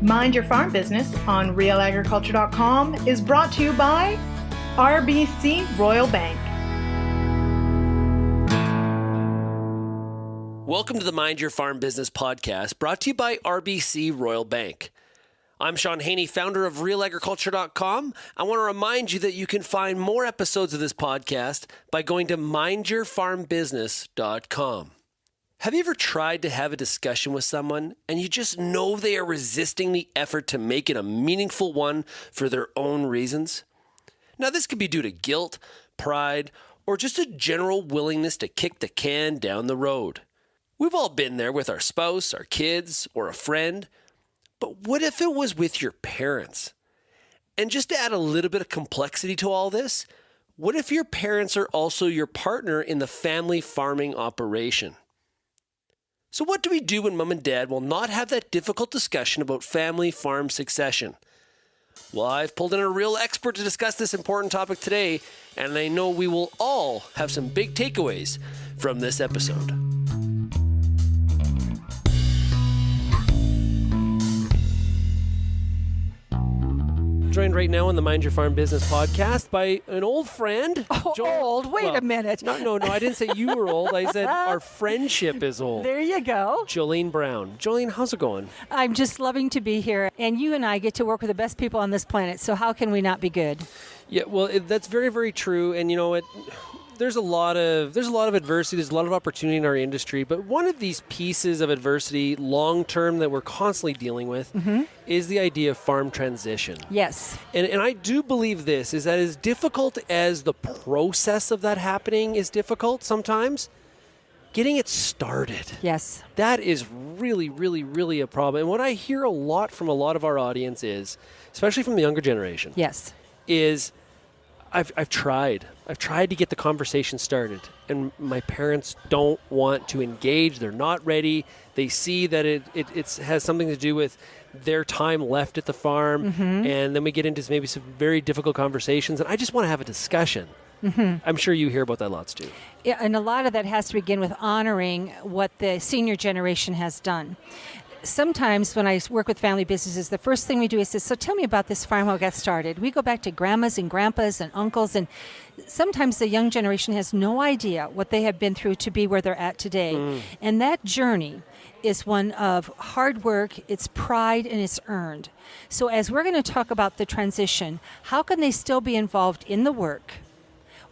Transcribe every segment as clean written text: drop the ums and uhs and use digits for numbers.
Mind Your Farm Business on realagriculture.com is brought to you by RBC Royal Bank. Welcome to the Mind Your Farm Business podcast, brought to you by RBC Royal Bank. I'm Sean Haney, founder of realagriculture.com. I want to remind you that you can find more episodes of this podcast by going to mindyourfarmbusiness.com. Have you ever tried to have a discussion with someone and you just know they are resisting the effort to make it a meaningful one for their own reasons? Now, this could be due to guilt, pride, or just a general willingness to kick the can down the road. We've all been there with our spouse, our kids, or a friend. But what if it was with your parents? And just to add a little bit of complexity to all this, what if your parents are also your partner in the family farming operation? So what do we do when mom and dad will not have that difficult discussion about family farm succession? Well, I've pulled in a real expert to discuss this important topic today, and I know we will all have some big takeaways from this episode. Joined right now on the Mind Your Farm Business podcast by an old friend. Old? Wait a minute. No, I didn't say you were old. I said our friendship is old. There you go. Jolene Brown. Jolene, how's it going? I'm just loving to be here. And you and I get to work with the best people on this planet. So how can we not be good? Yeah, well, that's very, very true. And you know what? There's a lot of adversity. There's a lot of opportunity in our industry. But one of these pieces of adversity, long term, that we're constantly dealing with, is the idea of farm transition. Yes. And I do believe this is that as difficult as the process of that happening is difficult sometimes, getting it started. Yes. That is really, really, really a problem. And what I hear a lot from a lot of our audience is, especially from the younger generation, yes, is I've tried to get the conversation started, and my parents don't want to engage. They're not ready. They see that it has something to do with their time left at the farm, and then we get into maybe some very difficult conversations, and I just want to have a discussion. I'm sure you hear about that lots too. Yeah, and a lot of that has to begin with honoring what the senior generation has done. Sometimes when I work with family businesses, the first thing we do is say, so tell me about this farm, how it got started. We go back to grandmas and grandpas and uncles, and sometimes the young generation has no idea what they have been through to be where they're at today. And that journey is one of hard work, it's pride, and it's earned. So as we're going to talk about the transition, how can they still be involved in the work?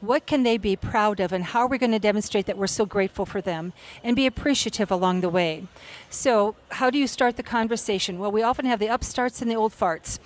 What can they be proud of, and how are we going to demonstrate that we're so grateful for them and be appreciative along the way? So how do you start the conversation? Well, we often have the upstarts and the old farts.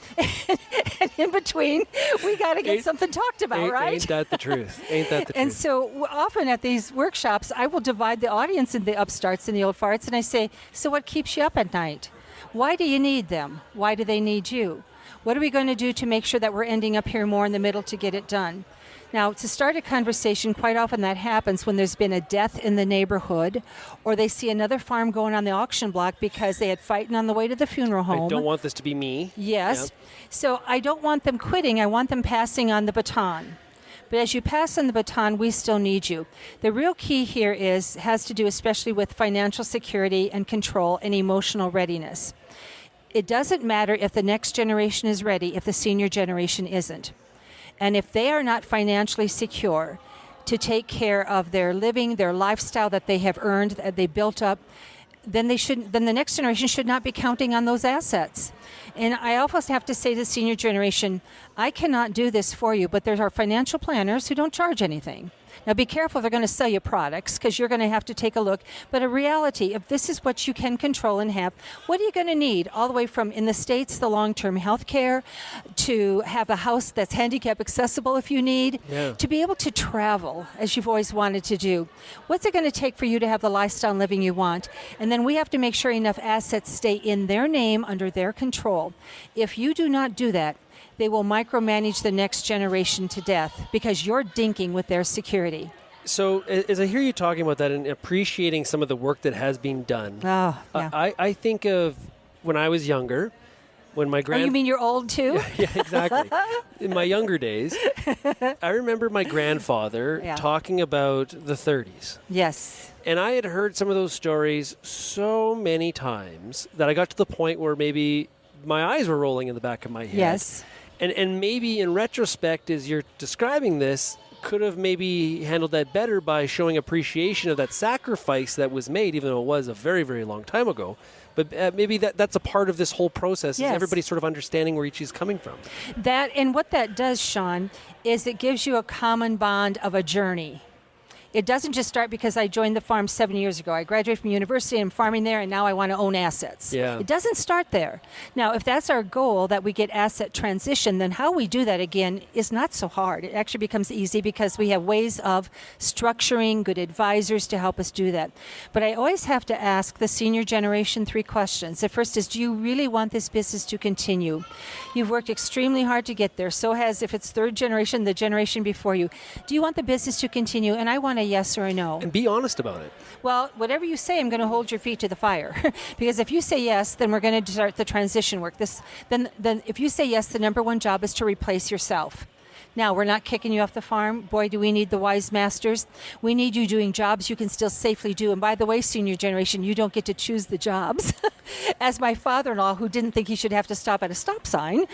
And in between, we got to get something talked about, right? Ain't that the truth? Ain't that the truth? And so often at these workshops, I will divide the audience into the upstarts and the old farts, and I say, so what keeps you up at night? Why do you need them? Why do they need you? What are we going to do to make sure that we're ending up here more in the middle to get it done? Now, to start a conversation, quite often that happens when there's been a death in the neighborhood, or they see another farm going on the auction block because they had fighting on the way to the funeral home. I don't want this to be me. Yes. Yep. So I don't want them quitting. I want them passing on the baton. But as you pass on the baton, we still need you. The real key here has to do especially with financial security and control and emotional readiness. It doesn't matter if the next generation is ready if the senior generation isn't. And if they are not financially secure to take care of their living, their lifestyle that they have earned, that they built up, then the next generation should not be counting on those assets. And I almost have to say to the senior generation, I cannot do this for you, but there are financial planners who don't charge anything. Now be careful, they're going to sell you products because you're going to have to take a look. But a reality, if this is what you can control and have, what are you going to need? All the way from, in the States, the long-term health care, to have a house that's handicap accessible if you need, to be able to travel as you've always wanted to do. What's it going to take for you to have the lifestyle and living you want? And then we have to make sure enough assets stay in their name, under their control. If you do not do that, they will micromanage the next generation to death because you're dinking with their security. So as I hear you talking about that and appreciating some of the work that has been done, I think of when I was younger, when my you mean you're old too? Yeah, exactly. In my younger days, I remember my grandfather talking about the 30s. Yes. And I had heard some of those stories so many times that I got to the point where maybe my eyes were rolling in the back of my head. Yes. And maybe in retrospect, as you're describing this, could have maybe handled that better by showing appreciation of that sacrifice that was made, even though it was a very, very long time ago. But maybe that's a part of this whole process, Yes. is everybody sort of understanding where each is coming from. That, and what that does, Sean, is it gives you a common bond of a journey. It doesn't just start because I joined the farm 7 years ago. I graduated from university, I'm farming there, and now I want to own assets. Yeah. It doesn't start there. Now, if that's our goal, that we get asset transition, then how we do that, again, is not so hard. It actually becomes easy because we have ways of structuring, good advisors to help us do that. But I always have to ask the senior generation 3 questions. The first is, do you really want this business to continue? You've worked extremely hard to get there. So has, if it's 3rd generation, the generation before you. Do you want the business to continue? And I want a yes or a no. And be honest about it. Well, whatever you say, I'm going to hold your feet to the fire. Because if you say yes, then we're going to start the transition work. Then if you say yes, the number 1 job is to replace yourself. Now, we're not kicking you off the farm. Boy, do we need the wise masters. We need you doing jobs you can still safely do. And by the way, senior generation, you don't get to choose the jobs. As my father-in-law, who didn't think he should have to stop at a stop sign,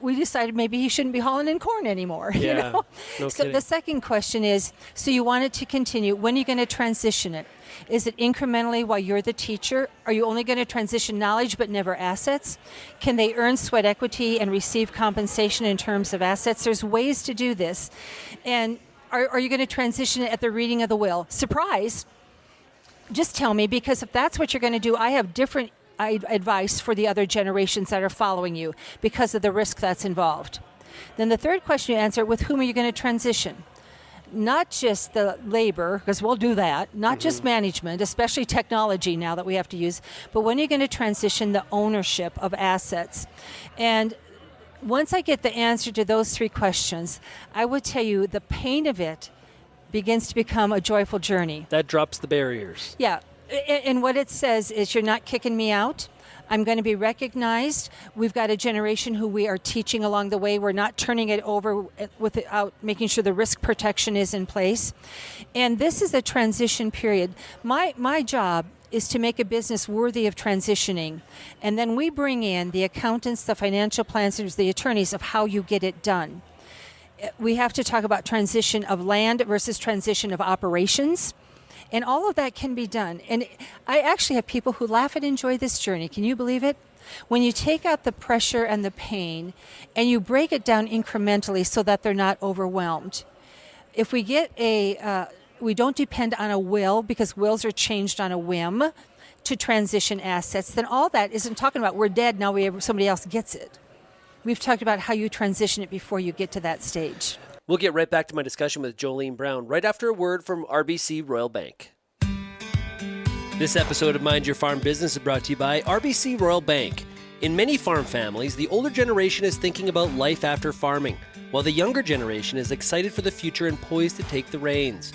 we decided maybe he shouldn't be hauling in corn anymore. Yeah, You know? no So kidding. the second question is, so you want it to continue. When are you going to transition it? Is it incrementally while you're the teacher? Are you only going to transition knowledge but never assets? Can they earn sweat equity and receive compensation in terms of assets? There's ways to do this. And are you going to transition it at the reading of the will? Surprise! Just tell me, because if that's what you're going to do, I have different advice for the other generations that are following you because of the risk that's involved. Then the third question you answer, with whom are you going to transition? Not just the labor, because we'll do that, not just management, especially technology now that we have to use, but when are you going to transition the ownership of assets? And once I get the answer to those 3 questions, I would tell you the pain of it begins to become a joyful journey. That drops the barriers. Yeah, and what it says is, you're not kicking me out. I'm going to be recognized. We've got a generation who we are teaching along the way. We're not turning it over without making sure the risk protection is in place. And this is a transition period. My job is to make a business worthy of transitioning. And then we bring in the accountants, the financial planners, the attorneys of how you get it done. We have to talk about transition of land versus transition of operations. And all of that can be done. And I actually have people who laugh and enjoy this journey. Can you believe it? When you take out the pressure and the pain and you break it down incrementally so that they're not overwhelmed. If we get we don't depend on a will, because wills are changed on a whim, to transition assets, then all that isn't talking about we're dead, now somebody else gets it. We've talked about how you transition it before you get to that stage. We'll get right back to my discussion with Jolene Brown right after a word from RBC Royal Bank. This episode of Mind Your Farm Business is brought to you by RBC Royal Bank. In many farm families, the older generation is thinking about life after farming, while the younger generation is excited for the future and poised to take the reins.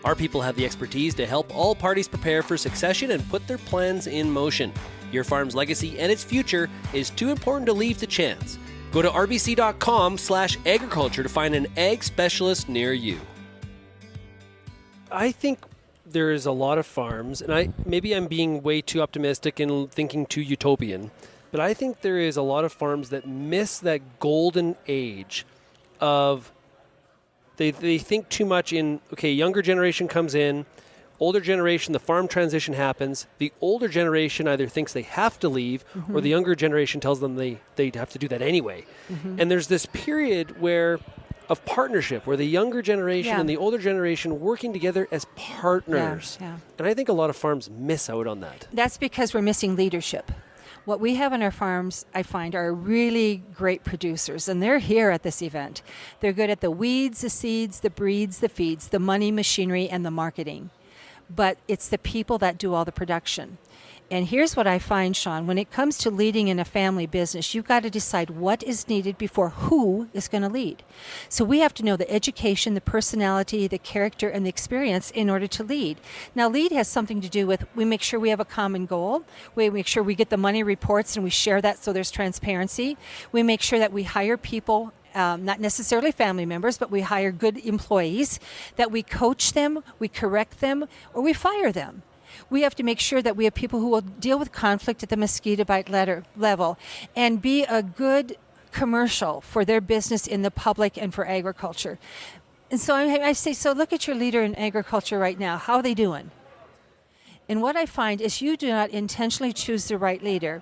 Our people have the expertise to help all parties prepare for succession and put their plans in motion. Your farm's legacy and its future is too important to leave to chance. Go to rbc.com/agriculture to find an ag specialist near you. I think there is a lot of farms, and maybe I'm being way too optimistic and thinking too utopian, but I think there is a lot of farms that miss that golden age of they think too much in, okay, younger generation comes in, older generation, the farm transition happens. The older generation either thinks they have to leave or the younger generation tells them they have to do that anyway. And there's this period of partnership where the younger generation and the older generation working together as partners. And I think a lot of farms miss out on that. That's because we're missing leadership. What we have on our farms, I find, are really great producers, and they're here at this event. They're good at the weeds, the seeds, the breeds, the feeds, the money, machinery, and the marketing. But it's the people that do all the production. And here's what I find, Sean, when it comes to leading in a family business, you've got to decide what is needed before who is going to lead. So we have to know the education, the personality, the character, and the experience in order to lead. Now, lead has something to do with, we make sure we have a common goal. We make sure we get the money reports and we share that so there's transparency. We make sure that we hire people, not necessarily family members, but we hire good employees, that we coach them, we correct them, or we fire them. We have to make sure that we have people who will deal with conflict at the mosquito bite level and be a good commercial for their business in the public and for agriculture. And so I say, so look at your leader in agriculture right now. How are they doing? And what I find is you do not intentionally choose the right leader.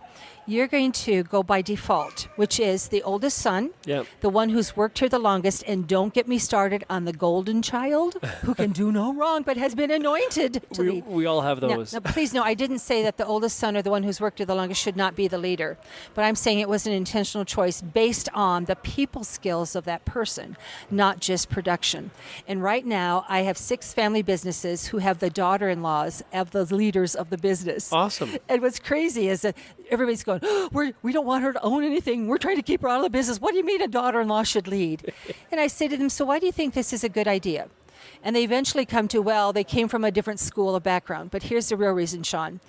You're going to go by default, which is the oldest son, the one who's worked here the longest, and don't get me started on the golden child who can do no wrong but has been anointed to lead. We all have those. No, please, no, I didn't say that the oldest son or the one who's worked here the longest should not be the leader. But I'm saying it was an intentional choice based on the people skills of that person, not just production. And right now, I have 6 family businesses who have the daughter-in-laws of the leaders of the business. Awesome. And what's crazy is that everybody's going, we don't want her to own anything. We're trying to keep her out of the business. What do you mean a daughter-in-law should lead? And I say to them, so why do you think this is a good idea? And they eventually come to, well, they came from a different school of background. But here's the real reason, Sean.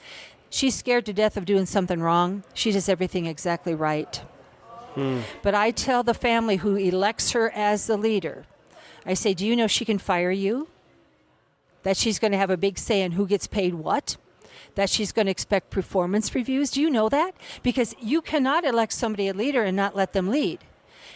She's scared to death of doing something wrong. She does everything exactly right. But I tell the family who elects her as the leader, I say, do you know she can fire you? That she's going to have a big say in who gets paid what? That she's going to expect performance reviews. Do you know that? Because you cannot elect somebody a leader and not let them lead.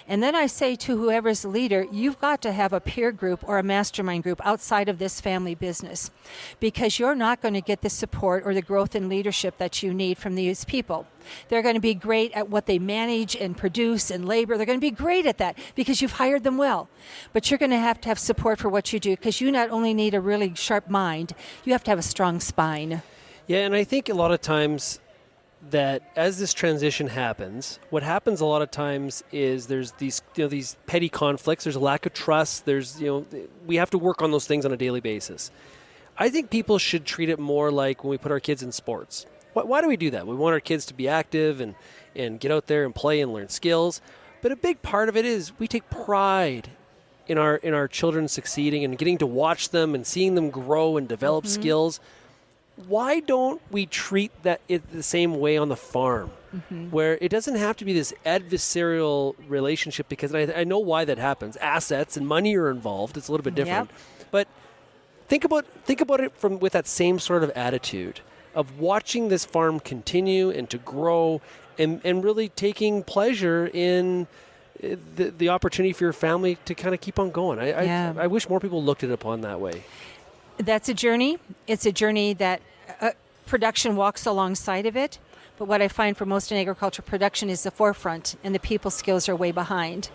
And then I say to whoever's the leader, you've got to have a peer group or a mastermind group outside of this family business, because you're not going to get the support or the growth in leadership that you need from these people. They're going to be great at what they manage and produce and labor. They're going to be great at that because you've hired them well. But you're going to have support for what you do, because you not only need a really sharp mind, you have to have a strong spine. Yeah, and I think a lot of times that as this transition happens, what happens a lot of times is there's these petty conflicts. There's a lack of trust. We have to work on those things on a daily basis. I think people should treat it more like when we put our kids in sports. Why do we do that? We want our kids to be active and get out there and play and learn skills. But a big part of it is we take pride in our children succeeding and getting to watch them and seeing them grow and develop skills. Why don't we treat that the same way on the farm, where it doesn't have to be this adversarial relationship? Because I know why that happens. Assets and money are involved. It's a little bit different. But think about it with that same sort of attitude of watching this farm continue and to grow, and really taking pleasure in the opportunity for your family to kind of keep on going. I wish more people looked at it upon that way. That's a journey. It's a journey that production walks alongside of it. But what I find for most in agriculture, production is the forefront and the people skills are way behind.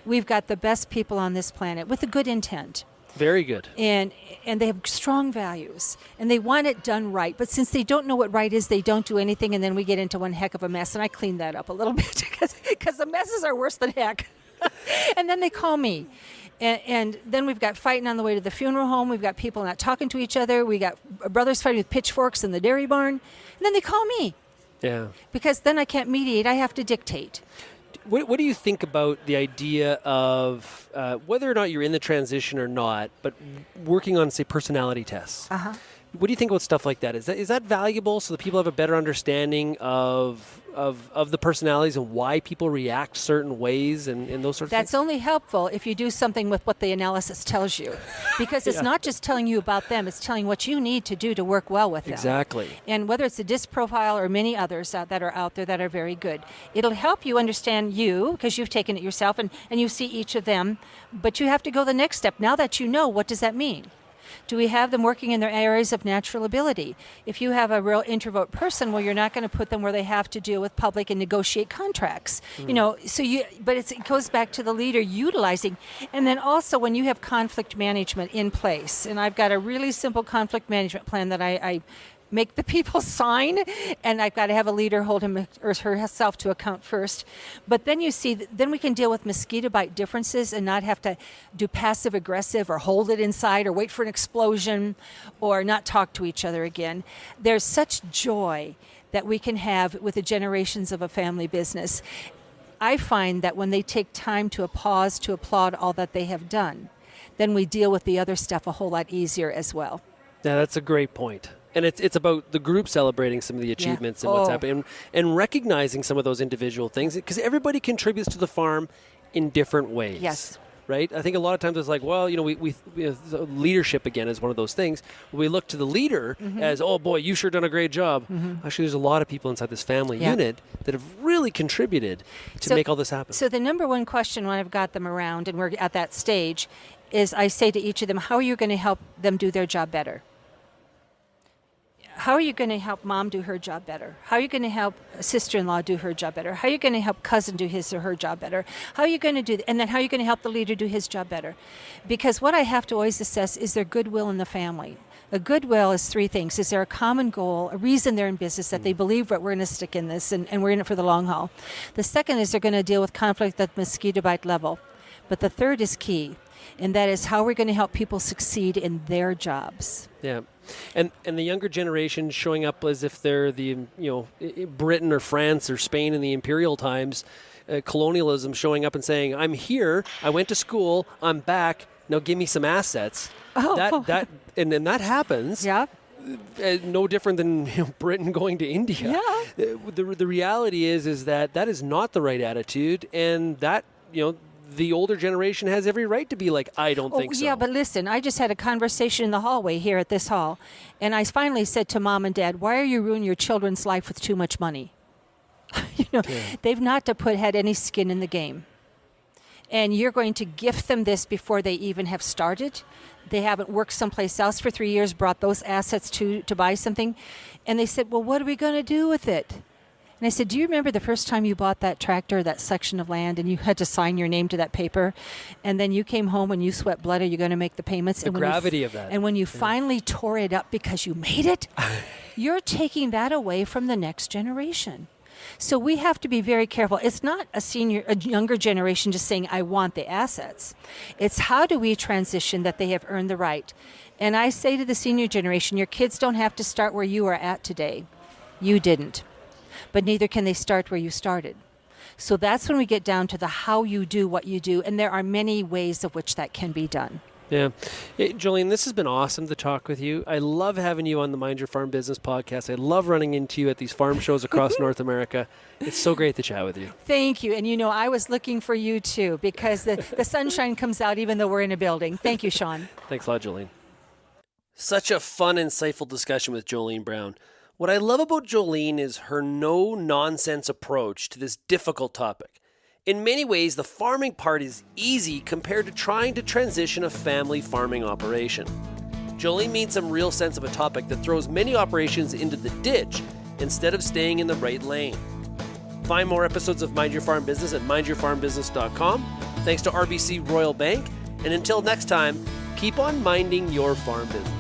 We've got the best people on this planet with a good intent. Very good. And they have strong values and they want it done right. But since they don't know what right is, they don't do anything. And then we get into one heck of a mess. And I clean that up a little bit because the messes are worse than heck. And then they call me. And then we've got fighting on the way to the funeral home. We've got people not talking to each other. We got brothers fighting with pitchforks in the dairy barn. And then they call me. Yeah. Because then I can't mediate. I have to dictate. What do you think about the idea of whether or not you're in the transition or not, but working on, say, personality tests? What do you think about stuff like that? Is that valuable so that people have a better understanding of the personalities and why people react certain ways and those sorts of things? That's only helpful if you do something with what the analysis tells you. Because it's not just telling you about them, it's telling what you need to do to work well with them. Exactly. And whether it's a DISC profile or many others that are out there that are very good, it'll help you understand you, because you've taken it yourself and you see each of them, but you have to go the next step. Now that you know, what does that mean? Do we have them working in their areas of natural ability? If you have a real introvert person, well, you're not going to put them where they have to deal with public and negotiate contracts. But it goes back to the leader utilizing. And then also when you have conflict management in place, and I've got a really simple conflict management plan that I make the people sign, and I've got to have a leader hold him or herself to account first. But then then we can deal with mosquito bite differences and not have to do passive aggressive or hold it inside or wait for an explosion or not talk to each other again. There's such joy that we can have with the generations of a family business. I find that when they take time to pause to applaud all that they have done, then we deal with the other stuff a whole lot easier as well. Yeah, that's a great point. And it's about the group celebrating some of the achievements and what's happening and recognizing some of those individual things, because everybody contributes to the farm in different ways. Yes. right? I think a lot of times it's like, well, we leadership again is one of those things. We look to the leader as, oh boy, you've sure done a great job. Actually, there's a lot of people inside this family unit that have really contributed to make all this happen. So the number one question when I've got them around and we're at that stage is I say to each of them, how are you going to help them do their job better? How are you going to help mom do her job better? How are you going to help sister-in-law do her job better? How are you going to help cousin do his or her job better? How are you going to do, and then how are you going to help the leader do his job better? Because what I have to always assess is there goodwill in the family. A goodwill is three things. Is there a common goal, a reason they're in business, that they believe that we're going to stick in this and we're in it for the long haul? The second is they're going to deal with conflict at mosquito bite level. But the third is key, and that is how we're going to help people succeed in their jobs. Yeah. And the younger generation showing up as if they're the, Britain or France or Spain in the imperial times, colonialism showing up and saying, I'm here, I went to school, I'm back, now give me some assets. Oh. And that happens. Yeah. No different than Britain going to India. Yeah. The reality is that is not the right attitude, and that, the older generation has every right to be like, I don't think so. Yeah, but listen, I just had a conversation in the hallway here at this hall, and I finally said to Mom and Dad, why are you ruining your children's life with too much money? They've not had any skin in the game. And you're going to gift them this before they even have started. They haven't worked someplace else for 3 years, brought those assets to buy something. And they said, well, what are we going to do with it? And I said, do you remember the first time you bought that tractor, that section of land, and you had to sign your name to that paper? And then you came home and you sweat blood, are you going to make the payments? The gravity of that. And when you finally tore it up because you made it, you're taking that away from the next generation. So we have to be very careful. It's not a younger generation just saying, I want the assets. It's how do we transition that they have earned the right? And I say to the senior generation, your kids don't have to start where you are at today. You didn't. But neither can they start where you started. So that's when we get down to the how you do what you do, and there are many ways of which that can be done. Yeah. Hey, Jolene, this has been awesome to talk with you. I love having you on the Mind Your Farm Business podcast. I love running into you at these farm shows across North America. It's so great to chat with you. Thank you. And I was looking for you too, because the sunshine comes out even though we're in a building. Thank you, Sean. Thanks a lot, Jolene. Such a fun, insightful discussion with Jolene Brown. What I love about Jolene is her no-nonsense approach to this difficult topic. In many ways, the farming part is easy compared to trying to transition a family farming operation. Jolene means some real sense of a topic that throws many operations into the ditch instead of staying in the right lane. Find more episodes of Mind Your Farm Business at mindyourfarmbusiness.com. Thanks to RBC Royal Bank. And until next time, keep on minding your farm business.